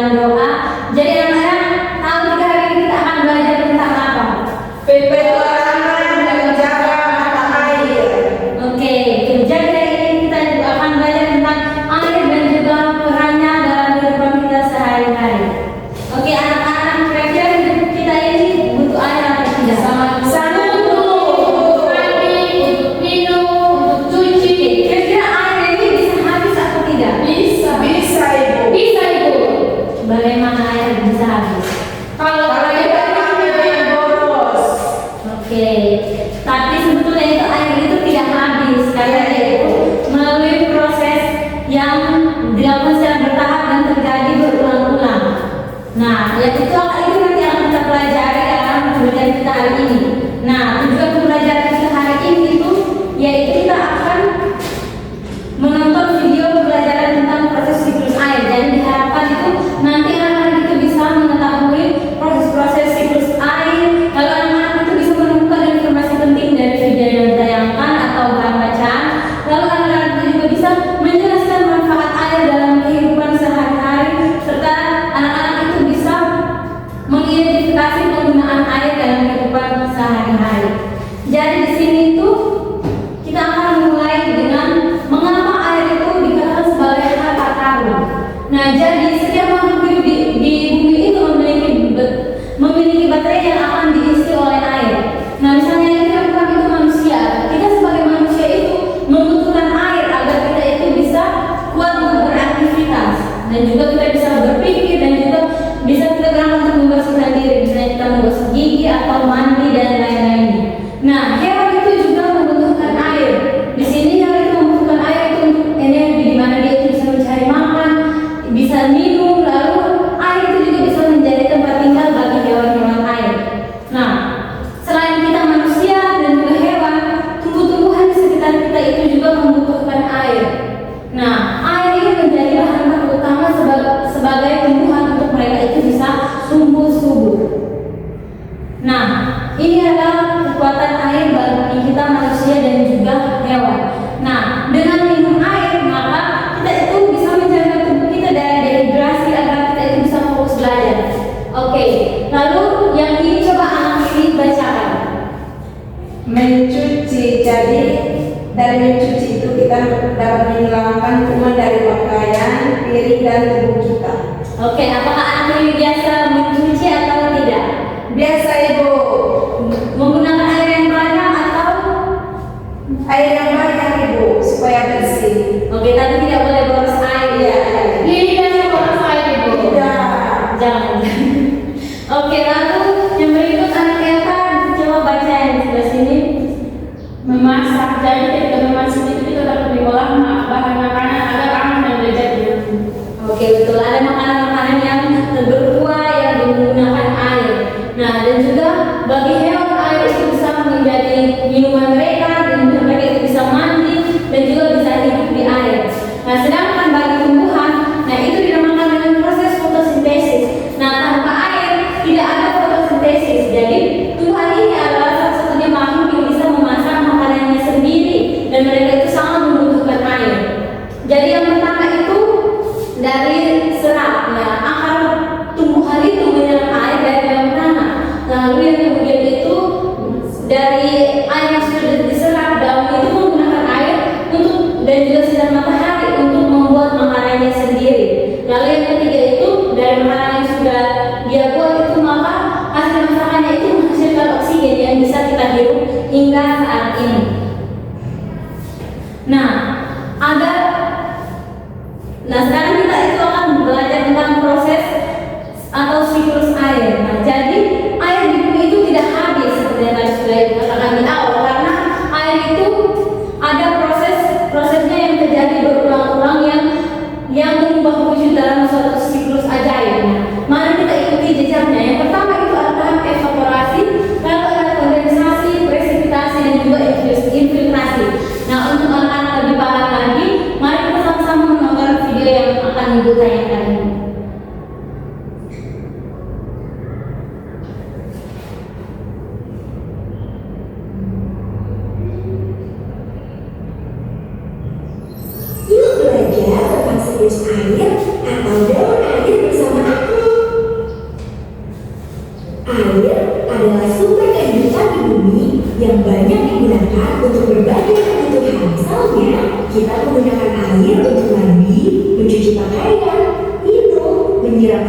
dalam doa. Jadi anak-anak tahu 3 hari ini kita akan belajar tentang apa? Peperangan dan menjaga mata air. Oke, jadi hari ini kita juga akan belajar tentang air dan juga perannya dalam kehidupan kita sehari-hari. Oke, anak-anak, kira-kira hidup kita ini butuh air atau tidak? Sangat Untuk mandi, untuk minum, untuk cuci. Kira-kira air ini bisa habis atau tidak? bisa Ibu. Bisa, Ibu. Bagaimana air bisa habis? Kalau kita pakai boros. Oke, tapi sebetulnya itu air itu tidak habis karena itu melalui proses yang dilakukan secara bertahap dan terjadi berulang-ulang. Nah, yang itu nanti akan kita pelajari dalam pembelajaran kita hari ini. Nah, tujuan pembelajaran kita hari ini itu yaitu kita akan menonton video pembelajaran tentang proses siklus air. Dan diharapkan itu nanti anak-anak itu bisa mengetahui proses-proses siklus air. Kalau anak-anak itu bisa menemukan informasi penting dari video yang ditayangkan atau bahan bacaan, lalu anak-anak itu juga bisa menjelaskan manfaat air dalam kehidupan sehari-hari, serta anak-anak itu bisa mengidentifikasi penggunaan air dalam kehidupan sehari-hari. Jadi di sini tuh kita akan mulai dengan mengapa air itu dikatakan sebagai harta karun. Nah, jadi setiap makhluk hidup di bumi itu memiliki baterai yang akan diisi oleh air. Nah, misalnya kita bukan itu manusia, kita sebagai manusia itu membutuhkan air agar kita itu bisa kuat untuk beraktivitas dan juga kita bisa berpikir dan juga bisa kita gerak untuk membersihkan diri, misalnya kita menggosok gigi atau mandi dan lain-lainnya. Nah, hewan itu juga membutuhkan air. Di sini hewan itu membutuhkan air itu untuk energi, di mana dia itu bisa mencari makan, bisa minum, lalu air itu juga bisa menjadi tempat tinggal bagi hewan-hewan air. Nah, selain kita manusia dan juga hewan, tumbuh-tumbuhan di sekitar kita itu juga membutuhkan air. Nah, air ini menjadi bahan baku utama sebagai tumbuhan untuk mereka itu bisa tumbuh subur. Nah, ini adalah kekuatan air bagi kita manusia dan juga hewan. Nah, dengan minum air maka kita itu bisa menjaga tubuh kita dari dehidrasi agar kita itu bisa fokus belajar. Oke, lalu yang ini coba anak ini bacakan. Mencuci. Jadi dari mencuci itu kita dapat menghilangkan kuman dari pakaian, piring dan tubuh kita. Oke, apakah anak ini biasa mencuci atau tidak? Biasa Ibu. Menggunakan air yang banyak atau? Air yang banyak Ibu supaya bersih. Oke, tapi tidak boleh boros air ya. Ini biasa boros air Ibu. Tidak. Jangan. Oke, lalu yang berikut anak Eva coba baca yang di sebelah sini. Memasak. Jadi ketika memasak itu kita dapat diolah bahan makanan agar aman dan lezat. Oke, betul. Ada makanan-makanan yang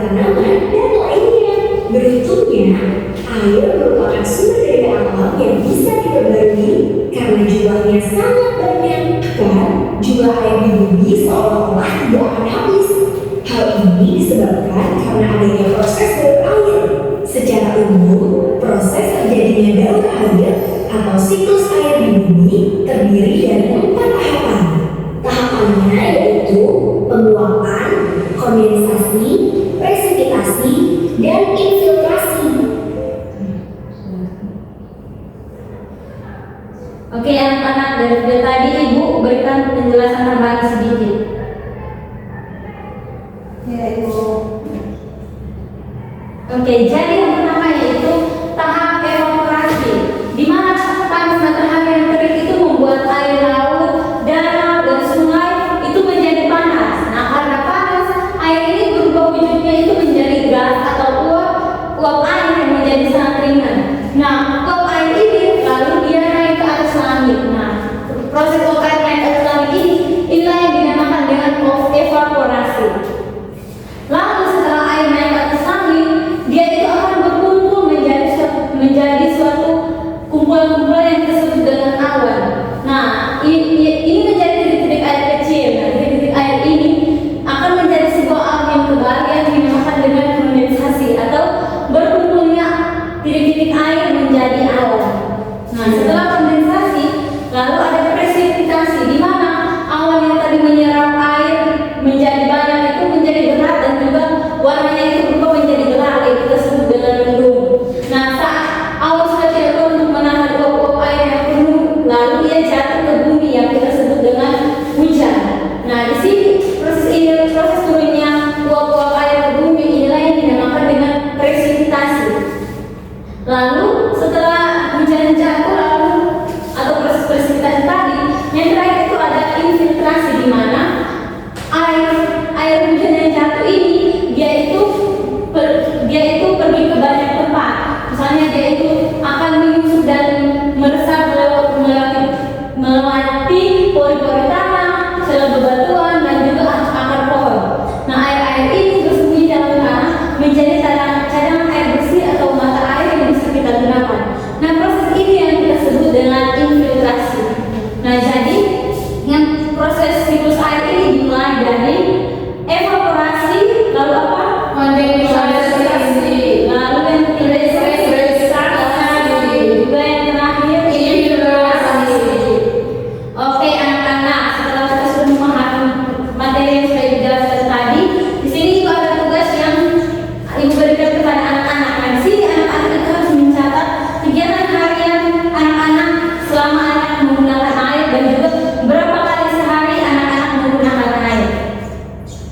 tanaman, dan lainnya. Beruntungnya, air merupakan sumber daya alam yang bisa diperbarui karena jumlahnya sangat banyak dan jumlah air di bumi seolah-olah tidak akan habis. Hal ini disebabkan karena adanya proses daur air. Secara umum, proses terjadinya daur air atau siklus air di bumi terdiri dari 4 tahapan. Tahapannya yaitu penguapan, kondensasi, presipitasi, dan infiltrasi. Oke, anak-anak, dari tadi Ibu berikan penjelasan tambahan sedikit. Ya, Ibu. Oke, jadi yang pertama yaitu tahap evaporasi, di mana panas matahari yang terik itu membuat air laut, danau, dan sungai itu menjadi panas. Nah, karena panas, air ini berubah wujudnya itu menjadi gas atau uap air yang menjadi sangat ringan. Nah, uap air ini lalu dia naik ke atas langit. Nah, proses uap air naik ke atas langit ini inilah yang dinamakan dengan evaporasi. Lalu setelah air naik ke atas langit, dia itu akan berkumpul menjadi suatu kumpulan-kumpulan yang disebut dengan awan. Nah, ini menjadi titik-titik air kecil. Nah, titik-titik air ini akan menjadi sebuah awan yang tebal yang dinamakan dengan kondensasi atau berkumpulnya titik-titik air menjadi awan. Nah, setelah kondensasi, lalu ada presipitasi, di mana awan yang tadi menyerap air menjadi banyak itu menjadi berat dan juga warnanya itu berubah menjadi gelap, yang kita sebut dengan mendung. Nah, saat awan sudah tidak kuat untuk menahan uap-uap air yang penuh, lalu ia jatuh ke bumi yang kita sebut dengan hujan. Nah, di sini proses turunnya uap-uap air ke bumi inilah yang dinamakan dengan presipitasi. Lalu setelah hujan jatuh lalu atau proses presipitasi tadi, yang terakhir itu ada infiltrasi, di mana air hujan yang jatuh ini dia itu pergi ke banyak tempat. Misalnya dia itu akan menyusut dan meresap melewati pori-pori tanah, sel bebatuan, dan juga akar pohon. Nah, air-air ini bersembunyi dalam tanah menjadi cadangan air bersih atau mata air yang bisa kita gunakan. Nah, proses ini yang kita sebut dengan infiltrasi. Nah, jadi yang proses siklus air ini dimulai dari evaporasi, lalu apa? Kondensasi, lalu yang ketiga juga yang terakhir infiltrasi. Oke, anak-anak, setelah kita sudah memahami materi yang sudah dijelaskan tadi, di sini juga ada tugas yang Ibu berikan kepada anak-anak. Nah, di sini anak-anak itu harus mencatat kegiatan harian anak-anak selama anak menggunakan air dan juga berapa kali sehari anak-anak menggunakan air.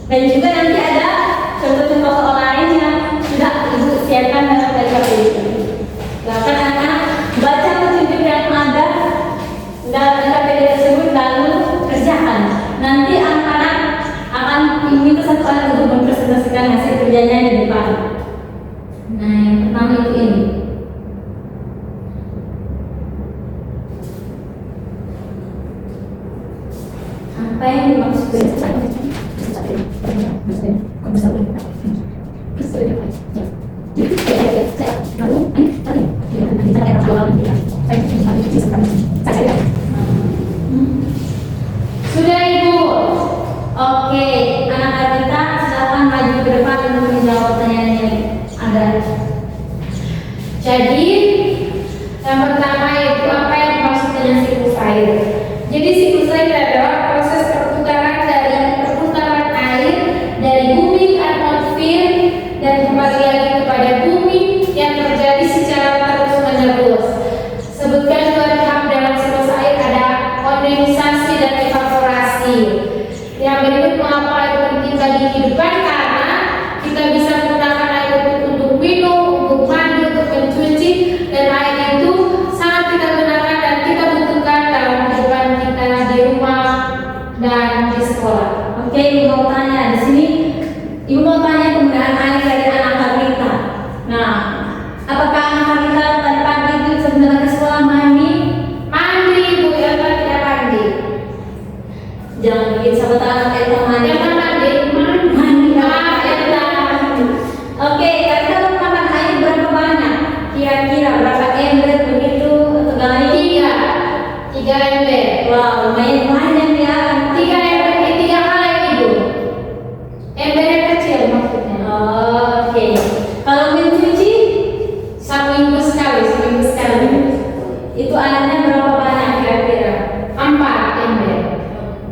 Dan juga nanti ada contoh-contoh soal lain yang sudah Ibu siapkan dalam PKP itu. Silakan anak-anak baca petunjuk yang ada dalam PKP tersebut lalu kerjakan. Nanti anak-anak akan diminta satu orang untuk mempresentasikan hasil kerjanya di depan. Nah, yang pertama itu ini. Apa yang dimaksud Sudah, Ibu? Oke, anak-anak kita silakan maju ke depan untuk menjawab pertanyaan yang ada. Jadi, yang pertama yaitu apa yang dimaksud dengan siklus air. Jadi siklus air adalah proses perputaran air dari bumi ke atmosfer dan kembali lagi kepada bumi yang terjadi secara terus-menerus. Sebutkan dua tahap dalam siklus air, ada kondensasi dan evaporasi. Yang berikut mengapa air penting bagi kehidupan, karena kita bisa menggunakan air untuk minum, untuk mandi, untuk mencuci, dan air itu sangat kita gunakan dan kita butuhkan dalam kehidupan kita di rumah dan di sekolah. Oke, Ibu mau tanya di sini. Ibu mau tanya penggunaan air dari anak balita. Oke. Kalau mencuci Seminggu sekali. itu airnya berapa banyak kira-kira? 4 ember.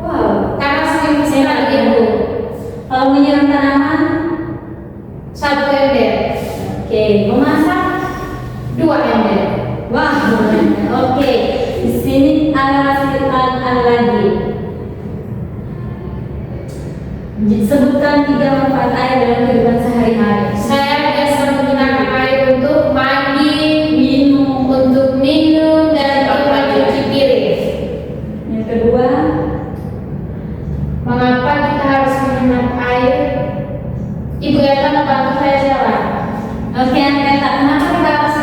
Wow. Karena seminggu sekali Ibu. Kalau menyiram tanaman, 1 ember. oke. Memasak, 2 ember. wah, oke. Di sini ada lagi. Sebutkan 3 manfaat air dalam kehidupan sehari-hari. Saya biasa menggunakan air untuk mandi, untuk minum, dan untuk mencuci piring. Yang kedua, Mengapa kita harus menghemat air? Ibu Eta membantu saya jawab. oke, yang ketiga, kenapa kita harus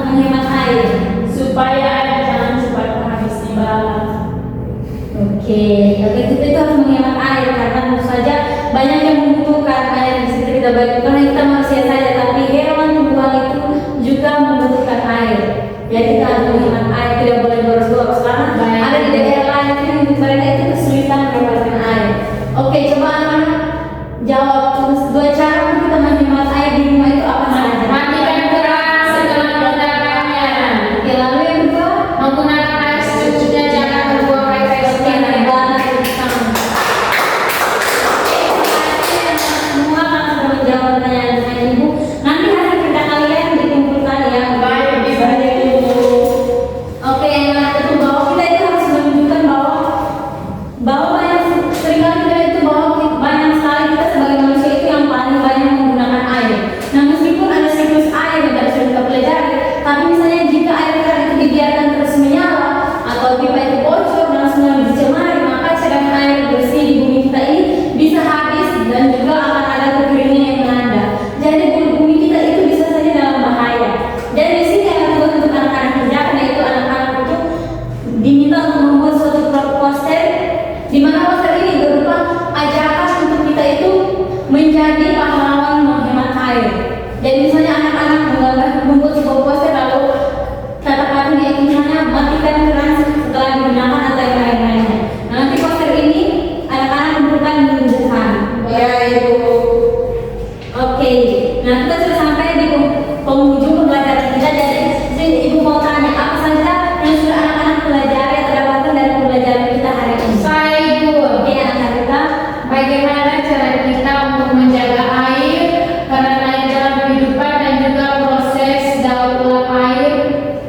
menghemat air? Supaya air jangan cepat habis di bawah. Oke, tapi kita itu harus menghemat air karena tentu saja banyak yang membutuhkan air di situ kita bagi karena kita manusia saja, tapi hewan tumbuhan itu juga membutuhkan air. Jadi kita harus menghemat air, tidak boleh boros-boros karena Baik. ada di daerah lain itu mereka itu kesulitan mendapatkan air. Oke, coba anak-anak jawab terus 2 cara untuk kita menghemat air di rumah itu apa saja? Matikan keran setelah menggunakannya. Oke, lalu yang kedua, Menggunakan air secukupnya, jangan berbuang air oke, sembarangan. banget sama. Semua kan sudah menjawab pertanyaan dengan ibu. Nanti hasil kerja kalian dikumpulkan ya. Baik, bisa Ibu. Oke, yang itu bahwa kita itu harus menunjukkan bahwa banyak seringkali kita itu bahwa banyak sekali kita sebagai manusia itu yang paling banyak menggunakan air. Nah, meskipun ada siklus air yang tadi sudah kita pelajari, tapi misalnya jika air keran itu dibiarkan terus menyala atau pipa itu bocor dan semua dicemari, maka cadangan air bersih di bumi kita ini bisa habis dan juga akan ada kekeringan yang melanda. Jadi bumi kita itu bisa saja dalam bahaya. Dan di sini ada tugas untuk anak-anak kerjakan, yaitu anak-anak itu diminta untuk membuat suatu poster di mana poster ini berupa ajakan untuk kita itu menjadi pahlawan menghemat air. Jadi misalnya anak-anak membuat sebuah poster lalu kata-katanya itu misalnya matikan keran setelah digunakan atau yang lain-lainnya. Nah, nanti poster ini anak-anak kumpulkan di depan. Ya Ibu. Oke, nah kita sudah sampai di penghujung pembelajaran kita. Jadi ibu mau tanya apa saja yang sudah anak-anak pelajari atau dapatkan dari pembelajaran kita hari ini? Saya Ibu. Oke, anak-anak kita. Bagaimana cara kita untuk menjaga air, peran air dalam kehidupan, dan juga proses daur ulang air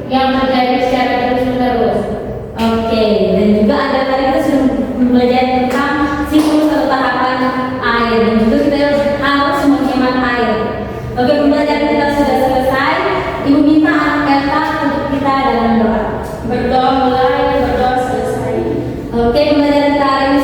yang terjadi secara terus-menerus. Oke, dan juga ada tadi kita sudah belajar tentang siklus atau tahapan air dan juga kita harus menghemat air. Oke, pembelajaran kita sudah selesai. Ibu minta anak kita untuk kita dalam doa. Berdoa mulai, berdoa selesai. Oke, pembelajaran kita hari ini